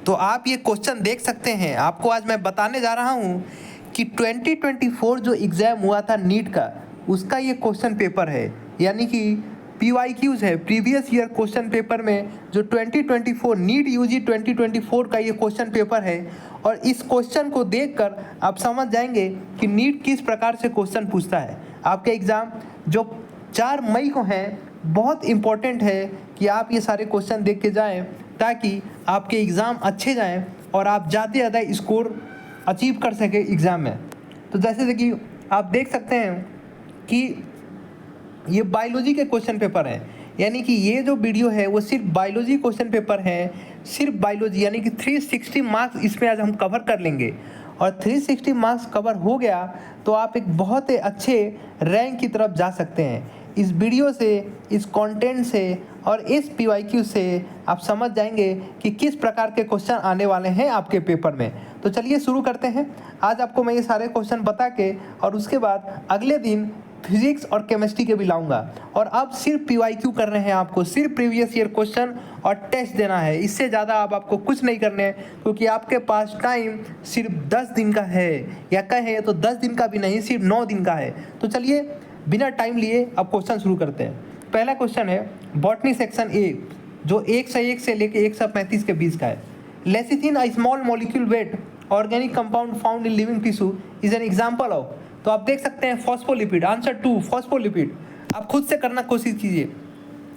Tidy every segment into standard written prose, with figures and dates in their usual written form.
तो आप ये क्वेश्चन देख सकते हैं। आपको आज मैं बताने जा रहा हूँ कि 2024 जो एग्ज़ाम हुआ था नीट का, उसका ये क्वेश्चन पेपर है, यानी कि PYQs है, प्रीवियस ईयर क्वेश्चन पेपर में जो 2024 नीट यूजी 2024 का ये क्वेश्चन पेपर है। और इस क्वेश्चन को देखकर आप समझ जाएंगे कि नीट किस प्रकार से क्वेश्चन पूछता है। आपके एग्ज़ाम जो 4 मई को हैं, बहुत इम्पोर्टेंट है कि आप ये सारे क्वेश्चन देख के जाएँ, ताकि आपके एग्ज़ाम अच्छे जाएँ और आप ज़्यादा से ज़्यादा स्कोर अचीव कर सके एग्ज़ाम में। तो जैसे कि आप देख सकते हैं कि ये बायोलॉजी के क्वेश्चन पेपर हैं, यानी कि ये जो वीडियो है वो सिर्फ बायोलॉजी क्वेश्चन पेपर है, सिर्फ बायोलॉजी, यानी कि 360 मार्क्स इसमें आज हम कवर कर लेंगे। और 360 मार्क्स कवर हो गया तो आप एक बहुत ही अच्छे रैंक की तरफ जा सकते हैं। इस वीडियो से, इस कंटेंट से और इस PYQ से आप समझ जाएंगे कि किस प्रकार के क्वेश्चन आने वाले हैं आपके पेपर में। तो चलिए शुरू करते हैं। आज आपको मैं ये सारे क्वेश्चन बता के और उसके बाद अगले दिन फिजिक्स और केमिस्ट्री के भी लाऊंगा। और अब सिर्फ PYQ कर रहे हैं, आपको सिर्फ प्रीवियस ईयर क्वेश्चन और टेस्ट देना है। इससे ज़्यादा अब आपको कुछ नहीं करने हैं, क्योंकि आपके पास टाइम सिर्फ 10 दिन का है, या कहें तो 10 दिन का भी नहीं, सिर्फ 9 दिन का है। तो चलिए बिना टाइम लिए अब क्वेश्चन शुरू करते हैं। पहला क्वेश्चन है बॉटनी सेक्शन ए, जो 101 से लेकर 135 के बीच का है। Lecithin a small molecule weight organic compound found in living tissue is an example of. तो आप देख सकते हैं फॉस्फोलिपिड, आंसर 2 फॉस्फोलिपिड। आप खुद से करना कोशिश कीजिए,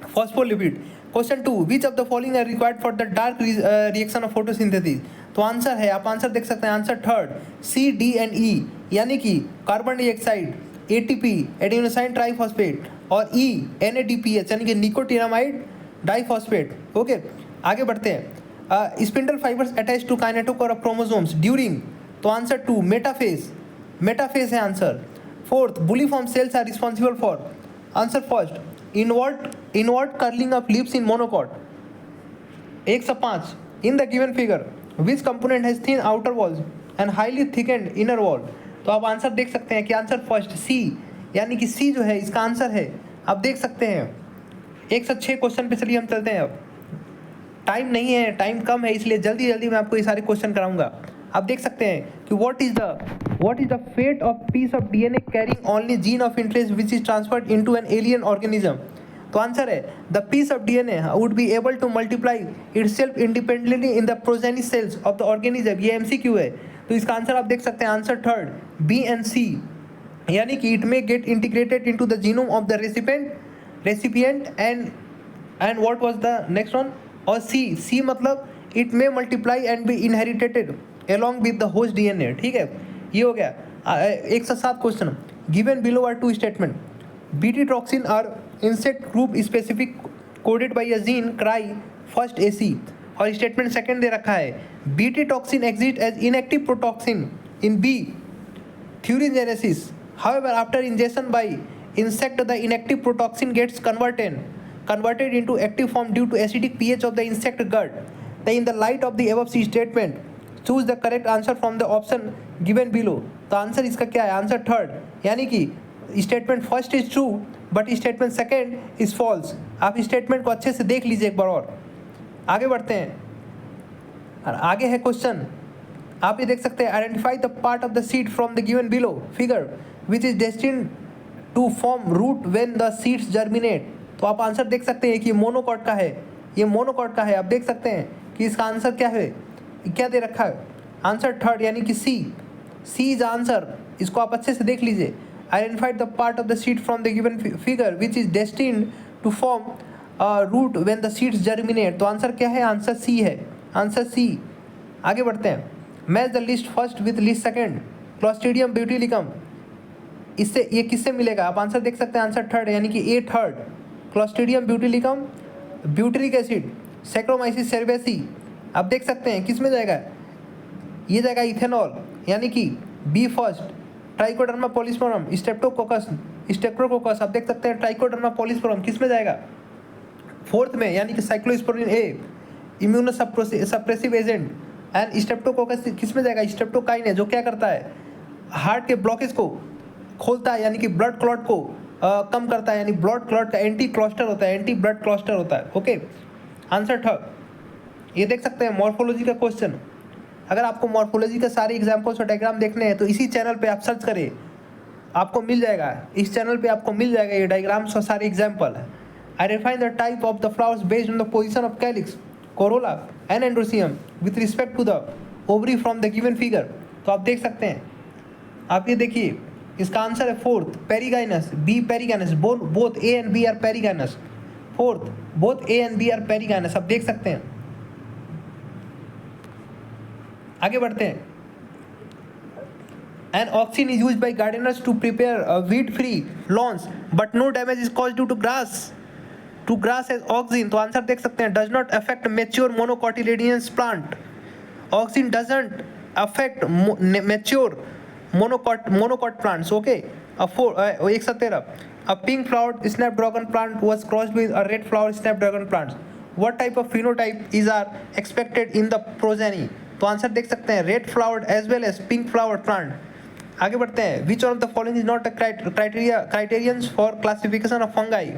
phospholipid. Question 2, which of the following are required for the dark reaction of photosynthesis. तो आंसर है, आप आंसर देख सकते हैं, answer 3rd C, D and E, यानी कि carbon dioxide, ATP adenosine triphosphate और E NADPH यानी कि निकोटिनामाइड डाइफॉस्फेट। ओके, आगे बढ़ते हैं। Spindle fibres attach to kinetochore of chromosomes during. तो आंसर 2 मेटाफेज, मेटाफेज है answer. 4th bulliform cells are responsible for. Answer 1st inward curling of lips in monocot. 105 in the given figure which component has thin outer walls and highly thickened inner wall. तो आप answer देख सकते हैं कि answer 1st C, यानी कि C जो है इसका आंसर है। आप देख सकते हैं 106 क्वेश्चन पे चलिए हम चलते हैं। अब टाइम नहीं है, टाइम कम है, इसलिए जल्दी जल्दी मैं आपको ये सारे क्वेश्चन कराऊंगा। आप देख सकते हैं कि what is the fate of piece of DNA carrying only gene of interest which is transferred into an alien organism. तो आंसर है the piece of DNA would be able to multiply itself independently in the progeny cells of the organism. ये MCQ है, तो इसका answer आप देख सकते हैं, answer 3rd B and C, यानी कि it may gate integrated into the genome of the recipient and what was the next one. और C मतलब it may multiply and B inherited along with the host DNA। ठीक है, ये हो गया। 107 question, given below are 2 statement. BT toxin are insect group specific coded by a gene cry first AC। और statement second दे रखा है, BT toxin exist as inactive protoxin in B thuringiensis। However, after ingestion by insect, the inactive protoxin gets converted into active form due to acidic pH of the insect gut। Then, in the light of the above C statement, choose the correct answer from the option given below। तो answer इसका क्या है, answer 3rd, यानी कि statement first is true but statement second is false. आप statement को अच्छे से देख लीजिए एक बार और। आगे बढ़ते हैं, और आगे है क्वेश्चन, आप ये देख सकते हैं, identify the part of the seed from the given below figure which is destined to form root when the seeds germinate. तो आप आंसर देख सकते हैं कि मोनोकॉट का है, ये मोनोकॉट का है। आप देख सकते हैं कि इसका आंसर क्या है, क्या दे रखा है, आंसर 3rd यानी कि C इज आंसर। इसको आप अच्छे से देख लीजिए, identified the part of the seed from the given figure which is destined to form root when the seeds germinate. तो आंसर क्या है, आंसर C है, आंसर C। आगे बढ़ते हैं, match the list first with list second. Clostridium butylicum, इससे ये किससे मिलेगा, आप आंसर देख सकते हैं, आंसर 3rd यानी कि A 3rd। Clostridium butylicum, butylic acid, Saccharomyces cerevisiae. आप देख सकते हैं किस में जाएगा, ये जाएगा इथेनॉल, यानी कि B 1st। Trichoderma polysporum, streptococcus, आप देख सकते हैं ट्राइकोडर्मा पॉलिस्पोरम किस में जाएगा, 4th में, यानी कि cyclosporin A, immunosuppressive agent. And streptococcus किस में जाएगा, स्टेप्टोकाइन है, जो क्या करता है, हार्ट के ब्लॉकेज को खोलता है, यानी कि ब्लड क्लॉट को कम करता है, यानी ब्लड क्लॉट का एंटी क्लॉस्टर होता है, एंटी ब्लड क्लॉस्टर होता है। Okay, answer 3rd। ये देख सकते हैं मॉर्फोलॉजी का क्वेश्चन। अगर आपको मॉर्फोलॉजी के सारे एग्जाम्पल्स और डायग्राम देखने हैं तो इसी चैनल पे आप सर्च करें, आपको मिल जाएगा। इस चैनल पे आपको मिल जाएगा ये डायग्राम्स और सारे example. Identify the type of the flowers based on the position of calyx, corolla and androecium with respect to the ovary from the given figure. तो आप देख सकते हैं, आप ये देखिए, इसका आंसर है fourth perigynous, B perigynous, both A and B are perigynous. Fourth, both A and B are perigynous, आप देख सकते हैं। आगे बढ़ते हैं। An auxin is use by gardeners to prepare weed free lawns but no damage is cause due to grass as auxin. तो answer देख सकते हैं, does not affect mature monocotyledonous plant. Auxin doesn't affect mature monocot plants. Okay, a 113. A pink flowered snapdragon plant was crossed with a red flowered snapdragon plant. What type of phenotype is are expected in the progeny? तो answer देख सकते हैं, red flowered as well as pink flowered plant. आगे बढ़ते हैं। Which of the following is not a criterions for classification of fungi.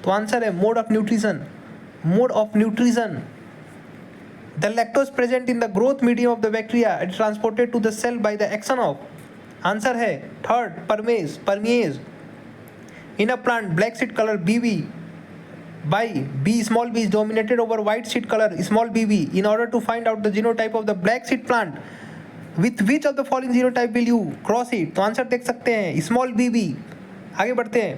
तो answer है mode of nutrition. The lactose present in the growth medium of the bacteria is transported to the cell by the action of। Answer है third, permease. In a plant black seed colour BB by B small b is dominated over white seed color small bb. In order to find out the genotype of the black seed plant, with which of the following genotype will you cross it? तो answer देख सकते हैं small bb। आगे बढ़ते हैं।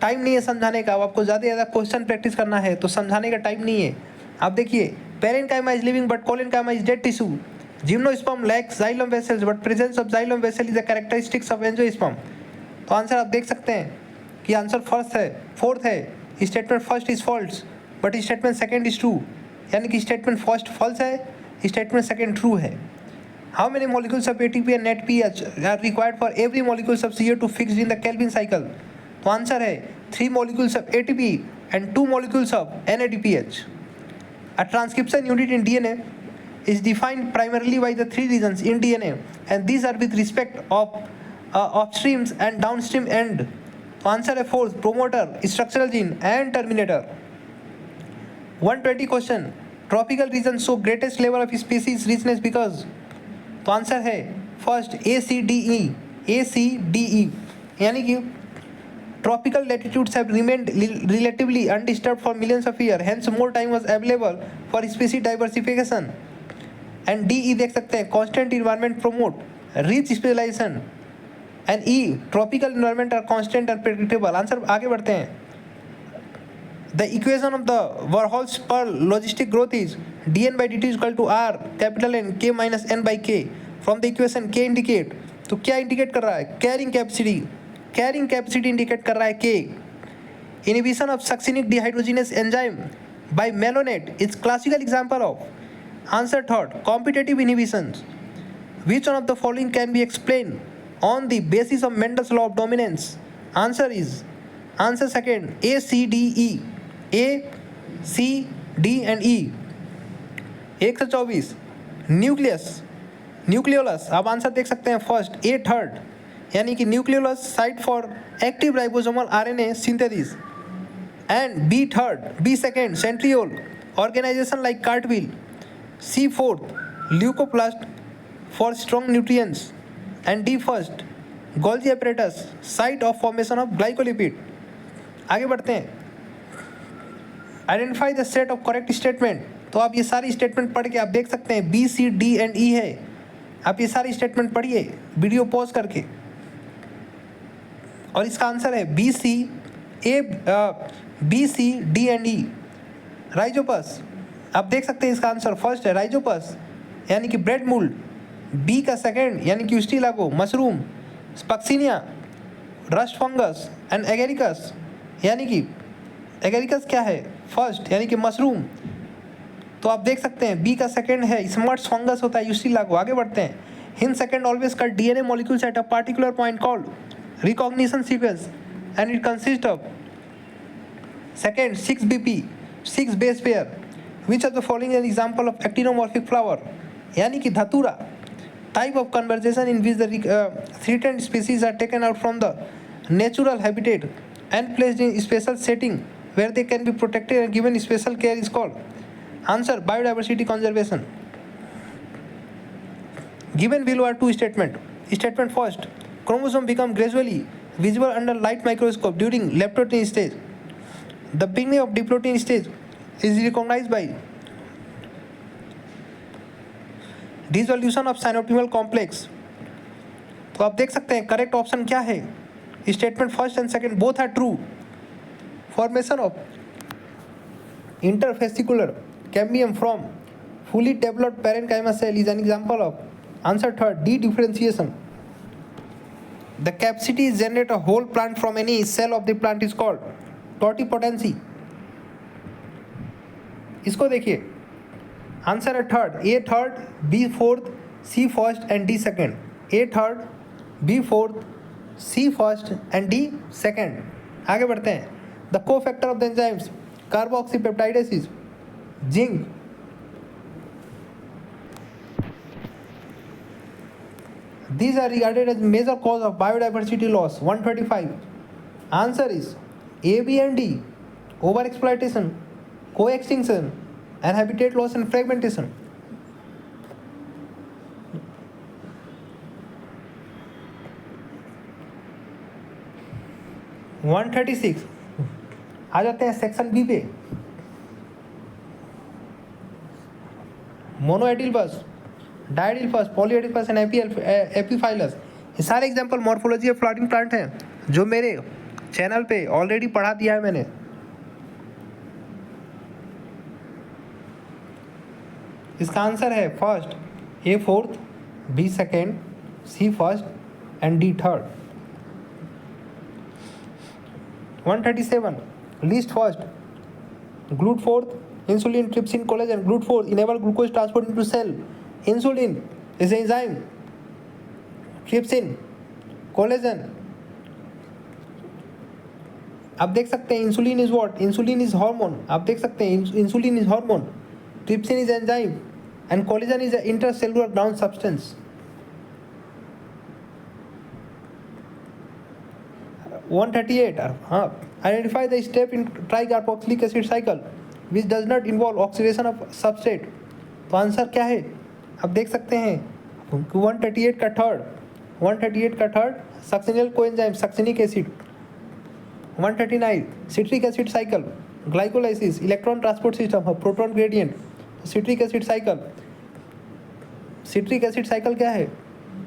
Time नहीं है समझाने का, अब आपको ज़्यादा से ज़्यादा क्वेश्चन प्रैक्टिस करना है, तो समझाने का टाइम नहीं है। आप देखिए, parenchyma is living but collenchyma is dead tissue. Gymnosperm lacks xylem vessels but presence of xylem vessel is a characteristics of angiosperm। तो आंसर आप देख सकते हैं कि आंसर फोर्थ है। Statement first is false but statement second is true, यानी कि statement first false है, स्टेटमेंट सेकंड ट्रू है। How many molecules of ATP and net pH are required for every molecules of CO2 fixed in the Calvin cycle. तो answer है 3 molecules of ATP and 2 molecules of NADPH। A transcription unit in DNA is defined primarily by the 3 regions in DNA, and these are with respect of upstreams and downstream end। तो answer है fourth, promoter, structural gene and terminator. 120 question. Tropical region show greatest level of species richness because. तो answer है first ACDE, यानी कि tropical latitudes have remained relatively undisturbed for millions of years, hence more time was available for species diversification। and DE देख सकते हैं, constant environment promote rich specialization। and E, tropical environment are constant and predictable। Answer आगे बढ़ते हैं। The equation of the Warhol's Pearl logistic growth is dN by dt is equal to R capital N K minus N by K। From the equation K indicate, तो क्या indicate कर रहा है? Carrying capacity indicate कर रहा है K। Inhibition of succinic dehydrogenase enzyme by malonate is classical example of. Answer third, competitive inhibition. Which one of the following can be explain on the basis of Mendel's law of dominance. Answer is answer second, ACD and E। 124 nucleolus. आप answer देख सकते हैं first, A third, यानी कि nucleolus site for active ribosomal RNA synthesis, and B second, centriole organization like cartwheel. C fourth, leucoplast for strong nutrients, and D first, Golgi apparatus site of formation of glycolipid. आगे बढ़ते हैं। Identify the set of correct statement. तो आप ये सारी statement पढ़ के आप देख सकते हैं B, C, D and E है। आप ये सारी स्टेटमेंट पढ़िए वीडियो पॉज करके, और इसका आंसर है B, C, D and E। Rhizopus, आप देख सकते हैं इसका आंसर फर्स्ट है राइजोपस, यानी कि ब्रेड मूल्ड। B का सेकेंड, यानी कि उस्टिलागो मशरूम। स्पक्सिनिया, रस्ट फंगस एंड एगेरिकस, यानी कि एगेरिकस क्या है? फर्स्ट, यानी कि मशरूम। तो आप देख सकते हैं B का सेकेंड है स्मर्ट्स फंगस होता है उस्टिलागो। आगे बढ़ते हैं। हिन second always cut DNA molecules at a particular point called recognition sequence, and it consists of second 6BP 6 base pair। which of the following is an example of actinomorphic flower, यानी कि धतूरा। type of conversation in which the threatened species are taken out from the natural habitat and placed in special setting where they can be protected and given special care is called। Answer biodiversity conservation. Given below are two statements. Statement first, chromosome become gradually visible under light microscope during leptotin stage. The beginning of diplotin stage is recognized by dissolution of synoptimal complex. तो आप देख सकते हैं correct option क्या है. Statement first and second both are true. Formation of intervesicular cambium from fully developed parenchyma cell is an example of. Answer third, de-differentiation. The capacity to generate a whole plant from any cell of the plant is called totipotency. इसको देखिए. Answer है third. A third, B fourth, C first and D second. A third, B fourth, C first and D second. आगे बढ़ते हैं. The cofactor of the enzymes carboxypeptidases, zinc. These are regarded as major cause of biodiversity loss. 135. Answer is A, B and D. Overexploitation, co-extinction and habitat loss and fragmentation. 136. आ जाते हैं section B पे. मोनोएडिलबस, डायडिलबस, पॉलीएडिलबस and epiphyllous. ये सारे example morphology of flowering plant हैं जो मेरे channel पे already पढ़ा दिया है मैंने. इसका आंसर है first, A fourth, B second, C first and D third. 137. List first, glut fourth, insulin, trypsin, collagen. Glut fourth enable glucose transport into cell. Insulin is an enzyme. Trypsin, collagen. आप देख सकते हैं insulin is what. Insulin is hormone. आप देख सकते हैं insulin is hormone, trypsin is enzyme and collagen is intercellular ground substance. 138. हाँ, identify the step in tricarboxylic acid cycle which does not involve oxidation of substrate. तो answer क्या है आप देख सकते हैं. 138 का third succinyl coenzyme succinic acid. 139 citric acid cycle, glycolysis, electron transport system, proton gradient. Citric acid cycle क्या है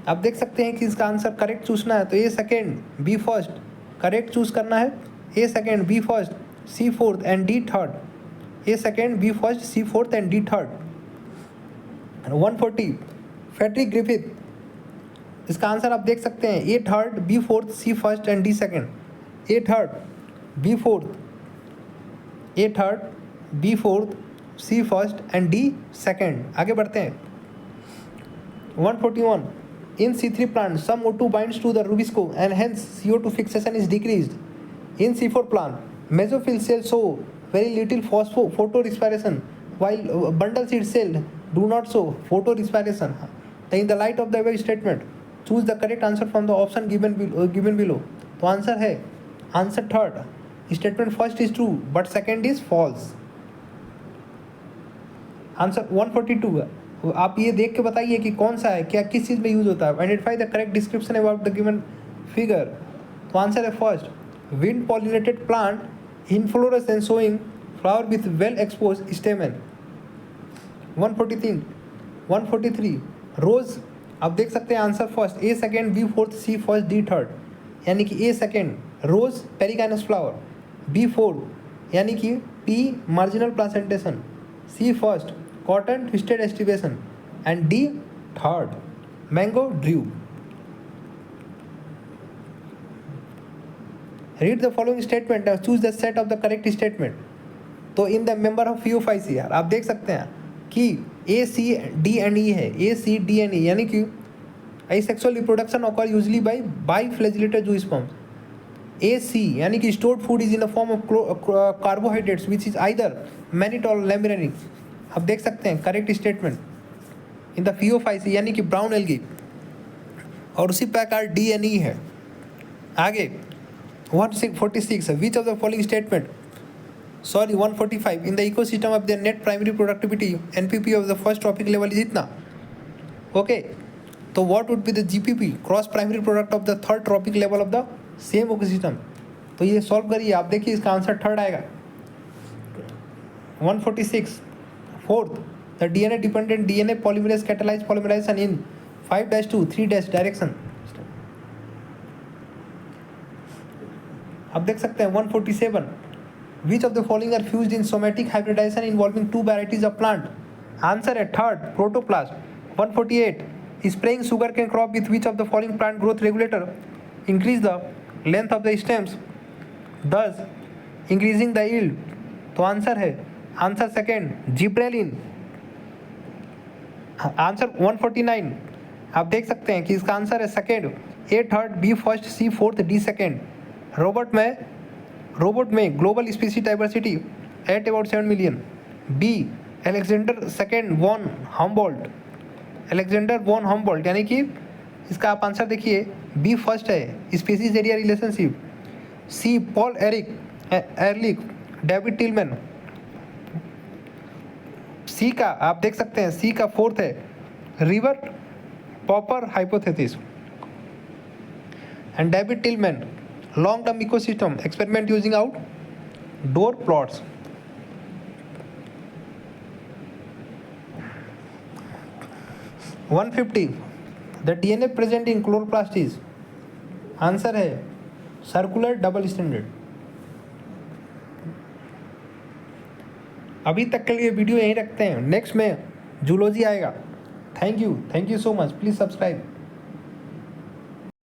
आप देख सकते हैं कि इसका आंसर करेक्ट चूसना है तो A second, B first correct choose करना है. A second, B first, C fourth and D third. A second, B first, C fourth and D third. 140 Frederick Griffith. इसका आंसर आप देख सकते हैं A third, B fourth, C first and D second. A third, B fourth, A third, B fourth, C first and D second. आगे बढ़ते हैं. 141 in C3 plant some O2 binds to the rubisco and hence CO2 fixation is decreased. In C4 plant mesophyll cells show very little photorespiration while bundle seed cells do not show photorespiration. Then in the light of the above statement choose the correct answer from the option given below. तो answer है answer third. Statement first is true but second is false. Answer 142 है. आप ये देख के बताइए कि कौन सा है, क्या किस चीज़ में यूज होता है. Identify the correct description about the given figure. तो आंसर है first, wind pollinated plant inflorescence showing flower with well expose स्टेमन. 143 रोज. आप देख सकते हैं आंसर फर्स्ट, ए second, B fourth, C first, D third. यानी कि ए सेकेंड रोज पेरिकाइनस फ्लावर, बी फोर्थ यानी कि P marginal placentation, C first cotton twisted estivation and D third mango drew. Read the following statement and choose the set of the correct statement. तो in the member of PO5C यार आप देख सकते हैं कि A, C, D and E है. A, C, D and E यानी कि asexual reproduction occur usually by biflagellated zoosperms. A, C यानी कि stored food is in the form of carbohydrates which is either mannitol or laminic. आप देख सकते हैं correct statement in the PO5C यानी कि ब्राउन एल्गी और उसी प्रकार D and E है. आगे 146 विच of the following statement sorry 145 in the ecosystem of their net primary productivity NPP of the first trophic level is इतना. Okay, तो what would be the GPP cross primary product of the third trophic level of the same ecosystem. तो ये solve करिए, आप देखिए इसका answer third आएगा. 146 fourth, the DNA dependent DNA polymerase catalyze polymerization in 5-2 3- direction. आप देख सकते हैं 147 which of the following are fused in somatic hybridization involving two varieties of plant. Answer है third protoplast. 148 spraying sugarcane crop with which of the following plant growth regulator increase the length of the stems, thus increasing the yield. तो answer है answer second gibberellin. Answer 149 आप देख सकते हैं कि इसका answer है second, A third, B first, C fourth, D second. Robert May global species diversity at about 7 million. B Alexander second von Humboldt, Alexander von Humboldt, यानी कि इसका आप आंसर देखिए बी फर्स्ट है species area relationship. C Paul Ehrlich, David Tilman. C का आप देख सकते हैं सी का फोर्थ है river popper hypothesis. And David Tilman long term ecosystem experiment using outdoor plots. One 150 the DNA present in chloroplast is. Answer है circular double standard. अभी तक के लिए वीडियो यहीं रखते हैं, नेक्स्ट में जूलॉजी आएगा. Thank you so much, please subscribe.